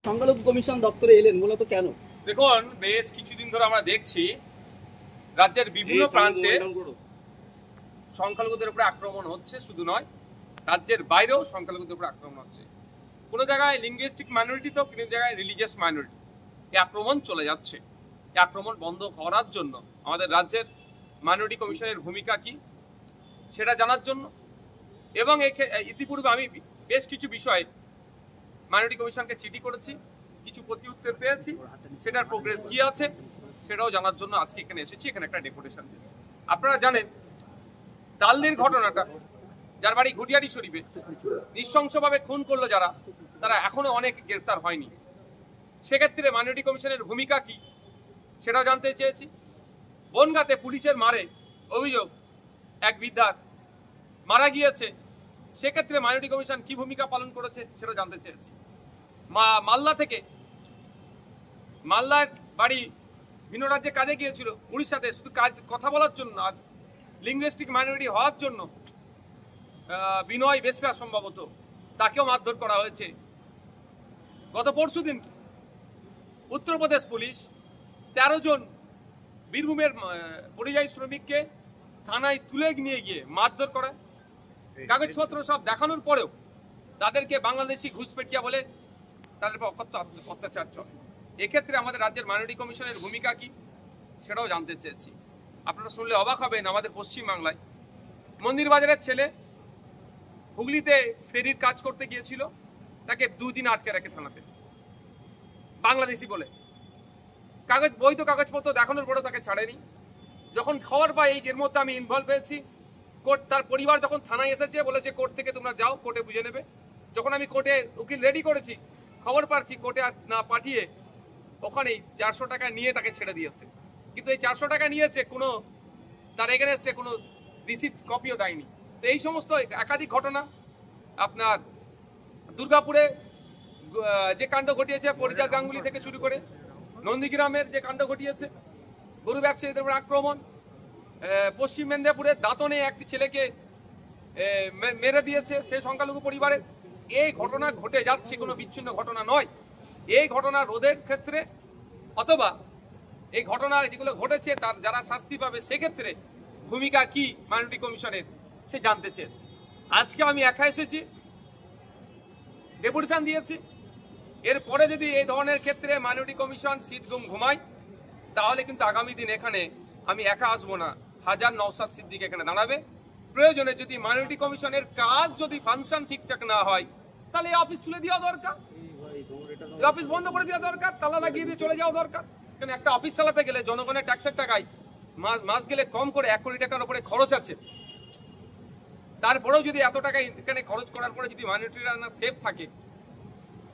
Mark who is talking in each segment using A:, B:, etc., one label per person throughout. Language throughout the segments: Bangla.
A: সংখ্যালঘু কমিশন দপ্তরে এলেন মূলত কেন?
B: দেখুন, বেশ কিছুদিন ধরে আমরা দেখছি রাজ্যের বিভিন্ন প্রান্তে সংখ্যালঘুদের উপরে আক্রমণ হচ্ছে। শুধু নয়, রাজ্যের বাইরেও সংখ্যালঘুদের উপরে আক্রমণ হচ্ছে। কোনো জায়গায় লিঙ্গুইস্টিক মাইনরিটি তো কোনো জায়গায় রিলিজিয়াস মাইনরিটি, এই আক্রমণ চলে যাচ্ছে। এই আক্রমণ বন্ধ করার জন্য আমাদের রাজ্যের মাইনরিটি কমিশনের ভূমিকা কি সেটা জানার জন্য, এবং ইতিপূর্বে আমি বেশ কিছু বিষয়ে মাইনরিটি কমিশনকে চিঠি করেছি, কিছু প্রতি উত্তর পেয়েছি, সেটার প্রোগ্রেস কি আছে সেটাও জানার জন্য আজকে এখানে এসেছি। এখানে একটা ডেপুটেশন দিয়েছি। আপনারা জানেন তালদির ঘটনাটা, যার বাড়ি ঘুটিয়ারি শরীফে নৃশংসভাবে খুন করলো যারা, তারা এখনো অনেক গ্রেফতার হয়নি। সেক্ষেত্রে মাইনরিটি কমিশনের ভূমিকা কি সেটাও জানতে চেয়েছি। বনগাঁতে পুলিশের মারে অভিযোগ এক বৃদ্ধার মারা গিয়েছে, সেক্ষেত্রে মাইনরিটি কমিশন কি ভূমিকা পালন করেছে সেটাও জানতে চেয়েছি। মালদা থেকে, মালদার বাড়ি ভিন্ন রাজ্যে কাজে গিয়েছিল উড়িষ্যাতে, শুধু কথা বলার জন্য আর লিঙ্গুইস্টিক মাইনরিটি হওয়ার জন্য বিনয় বেসরা সম্ভবত, তাকেও মারধর করা হয়েছে। গত পরশুদিন উত্তরপ্রদেশ পুলিশ 13 জন বীরভূমের পরিযায়ী শ্রমিককে থানায় তুলে নিয়ে গিয়ে মারধর করে, কাগজপত্র সব দেখানোর পরেও তাদেরকে বাংলাদেশি ঘুষপেটিয়া বলে তাদের অত্যাচার চলে। এক্ষেত্রে আমাদের রাজ্যের মাইনরিটি কমিশনের ভূমিকা কি সেটাও জানতে চেয়েছি। আপনারা শুনলে অবাক হবেন, আমাদের পশ্চিমবাংলায় মন্দির বাজারের ছেলে হুগলিতে ফেরির কাজ করতে গিয়েছিল, তাকে 2 দিন আটকে রাখে থানাতে বাংলাদেশি বলে। বৈধ কাগজপত্র দেখানোর পরেও তাকে ছাড়েনি। যখন খবর পাই এর মধ্যে আমি ইনভলভ হয়েছি, কোর্ট, তার পরিবার যখন থানায় এসেছে বলেছে কোর্ট থেকে তোমরা যাও, কোর্টে বুঝে নেবে। যখন আমি কোর্টে উকিল রেডি করেছি, খবর পাচ্ছি কোর্টে না পাঠিয়ে ওখানেই 400 টাকা নিয়ে তাকে ছেড়ে দিয়েছে। কিন্তু এই 400 টাকা নিয়েছে, কোনো তার এগেনস্টে কোনো রিসিপ্ট কপিও দেয়নি। তো এই সমস্ত একাধিক ঘটনা, আপনার দুর্গাপুরে যে কাণ্ড ঘটিয়েছে পরিজাত গাঙ্গুলি থেকে শুরু করে, নন্দীগ্রামের যে কাণ্ড ঘটিয়েছে গরু ব্যবসায়ীদের উপর আক্রমণ, পশ্চিম মেদিনীপুরের দাঁতনে একটি ছেলেকে মেরে দিয়েছে সে সংখ্যালঘু পরিবারের। এই ঘটনা ঘটে যাচ্ছে, কোনো বিচ্ছিন্ন ঘটনা নয়। এই ঘটনা রোধের ক্ষেত্রে অথবা এই ঘটনা যেগুলো ঘটেছে তার যারা শাস্তি পাবে সেক্ষেত্রে ভূমিকা কি মাইনরিটি কমিশনের সে জানতে চেয়েছে। আজকে আমি একা এসেছি, ডেপুটেশন দিয়েছি। এরপরে যদি এই ধরনের ক্ষেত্রে মাইনরিটি কমিশন শীত ঘুমায়, তাহলে কিন্তু আগামী দিন এখানে আমি একা আসবো না, হাজার নওশাদ সিদ্দিক এখানে দাঁড়াবে। প্রয়োজনে যদি মাইনরিটি কমিশনের কাজ যদি ফাংশন ঠিকঠাক না হয়, তাহলে এই অফিস তুলে দেওয়া দরকার, এই অফিস বন্ধ করে দেওয়া দরকার, তালা লাগিয়ে দিয়ে চলে যাওয়া দরকার। কারণ একটা অফিস চালাতে গেলে জনগণের ট্যাক্সের টাকায় মাস গেলে কম করে 1 কোটি টাকার উপরে খরচ আছে। তারপরেও যদি এত টাকা এখানে খরচ করার পরে যদি মাইনরিটিরা না সেফ থাকে,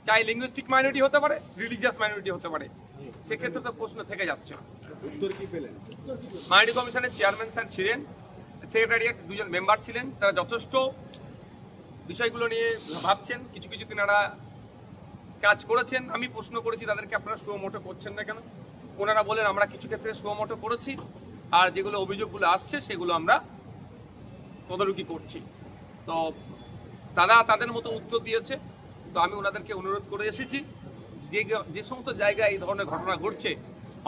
B: চাই লিঙ্গুইস্টিক মাইনরিটি হতে পারে, রিলিজিয়াস মাইনরিটি হতে পারে, সেক্ষেত্রে তো প্রশ্ন থেকে যাচ্ছে।
C: উত্তর কি পেলেন?
B: মাইনরিটি কমিশনের চেয়ারম্যান স্যার ছিলেন, সেক্রেটারিয়েট 2 জন মেম্বার ছিলেন, তারা যথেষ্ট বিষয়গুলো নিয়ে ভাবছেন, কিছু কিছু তিনারা কাজ করেছেন। আমি প্রশ্ন করেছি তাদেরকে, আপনারা সুমোটো করছেন না কেন? ওনারা বলেন আমরা কিছু ক্ষেত্রে সুমোটো করেছি, আর যেগুলো অভিযোগগুলো আসছে সেগুলো আমরা তদারকি করছি। তো তারা তাদের মতো উত্তর দিয়েছে। তো আমি ওনাদেরকে অনুরোধ করে এসেছি, যে সমস্ত জায়গায় এই ধরনের ঘটনা ঘটছে,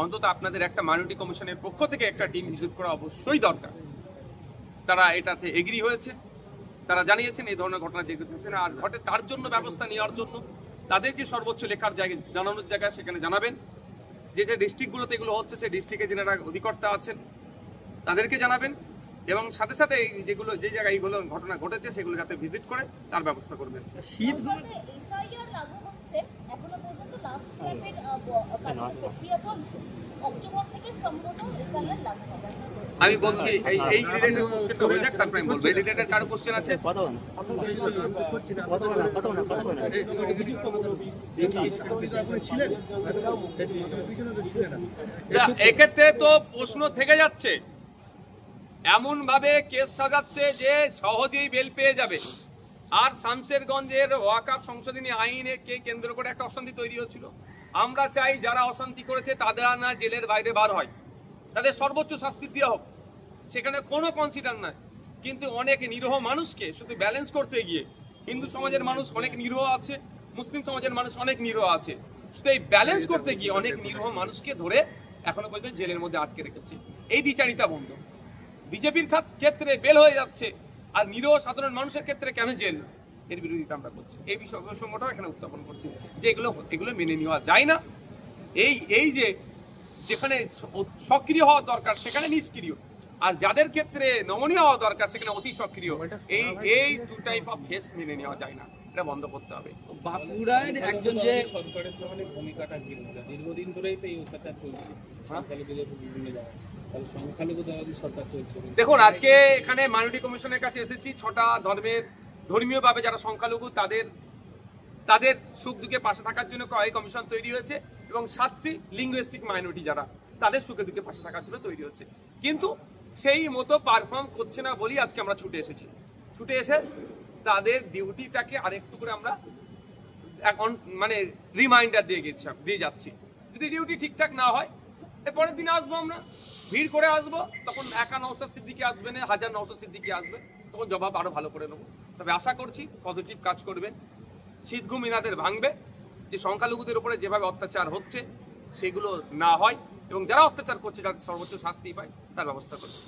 B: অন্তত আপনাদের একটা মাইনরিটি কমিশনের পক্ষ থেকে একটা টিম ভিজিট করা অবশ্যই দরকার। তারা এটাতে এগ্রি হয়েছে, তারা জানিয়েছেন এই ধরনের ঘটনা যে আর ঘটে তার জন্য ব্যবস্থা নেওয়ার জন্য তাদের যে সর্বোচ্চ লেখার জায়গায় জানানোর জায়গায় সেখানে জানাবেন। যে যে ডিস্ট্রিক্টগুলোতে এগুলো হচ্ছে সেই ডিস্ট্রিক্টে যারা অধিকর্তা আছেন তাদেরকে জানাবেন, এবং সাথে সাথে যেগুলো যে জায়গায় এইগুলো ঘটনা ঘটেছে সেগুলো যাতে ভিজিট করে তার ব্যবস্থা করবেন। শীত
D: লাগু হচ্ছে, এখনো পর্যন্ত লাস্ট স্টেপের প্রক্রিয়া চলছে, অক্টোবর থেকে সম্পূর্ণ এসআইআর লাগু হবে।
B: আমি বলছি এই রিলেটেড কোশ্চেনটা হয়ে যাক, তারপরে আমি বলবো। এই রিলেটেড কারো কোশ্চেন আছে? এক্ষেত্রে তো প্রশ্ন থেকে যাচ্ছে, এমন ভাবে কেস সাজাচ্ছে যে সহজেই বেল পেয়ে যাবে। আর শামশেরগঞ্জের ওয়াকফ সংশোধনী আইনকে কেন্দ্র করে একটা অশান্তি তৈরি হচ্ছিল। আমরা চাই যারা অশান্তি করেছে তাদের না জেলের বাইরে বার হয়, তাদের সর্বোচ্চ শাস্তি দেওয়া হোক, সেখানে কোনো কনসিডার নাই। কিন্তু অনেক নিরীহ মানুষকে শুধু ব্যালেন্স করতে গিয়ে হিন্দু সমাজের মানুষ অনেক নিরীহ আছে, মুসলিম সমাজের মানুষ অনেক নিরীহ আছে, শুধু এই ব্যালেন্স করতে গিয়ে অনেক নিরীহ মানুষকে ধরে এখনো পর্যন্ত জেলের মধ্যে আটকে রেখেছে। এই দ্বিচারিতা বন্ধ। বিজেপির ক্ষেত্রে বেল হয়ে যাচ্ছে, আর নিরীহ সাধারণ মানুষের ক্ষেত্রে কেন জেল, এর বিরোধিতা আমরা করছি। এই বিষয়টাও এখানে উত্থাপন করছি যে এগুলো মেনে নেওয়া যায় না। এই যে যেখানে সক্রিয় হওয়া দরকার সেখানে নিষ্ক্রিয়, আর যাদের ক্ষেত্রে নমনীয় হওয়া দরকার সেখানে অতি সক্রিয়, এই টু টাইপ অফ ফেস মেনে নেওয়া যায় না। এটা বন্ধ করতে হবে।
A: বাঁকুড়ার একজন যে
C: সরকারের তো মানে ভূমিকাটা কি দীর্ঘদিন ধরেই তো এই অত্যাচার চলছে সংখ্যালঘুদের বিভিন্ন জায়গায়, তাহলে সংখ্যালঘুদের সরকার চলছে।
B: দেখুন, আজকে এখানে মাইনরিটি কমিশনের কাছে এসেছি। 6টা ধর্মীয়ভাবে যারা সংখ্যালঘু তাদের সুখ দুঃখে পাশে থাকার জন্য এই কমিশন তৈরি হয়েছে, এবং 7টি লিঙ্গুইস্টিক মাইনরিটি যারা তাদের সুখে দুঃখে পাশে থাকার জন্য তৈরি হচ্ছে। কিন্তু সেই মতো পারফর্ম করছে না বলেই আজকে আমরা ছুটে এসেছি। ছুটে এসে তাদের ডিউটিটাকে আরেকটু করে আমরা এখন মানে রিমাইন্ডার দিয়ে যাচ্ছি। যদি ডিউটি ঠিকঠাক না হয় পরের দিনে আসবো, আমরা ভিড় করে আসবো, তখন একা নওশাদ সিদ্দিকী আসবে না, 1000 নওশাদ সিদ্দিকী আসবে, তখন জবাব আরো ভালো করে নেবো। তবে আশা করছি পজিটিভ কাজ করবেন, শীত ঘুম ইনাদের ভাঙবে, যে সংখ্যালঘুদের উপরে যেভাবে অত্যাচার হচ্ছে সেগুলো না হয়, এবং যারা অত্যাচার করছে যাতে সর্বোচ্চ শাস্তি পায় তার ব্যবস্থা করবে।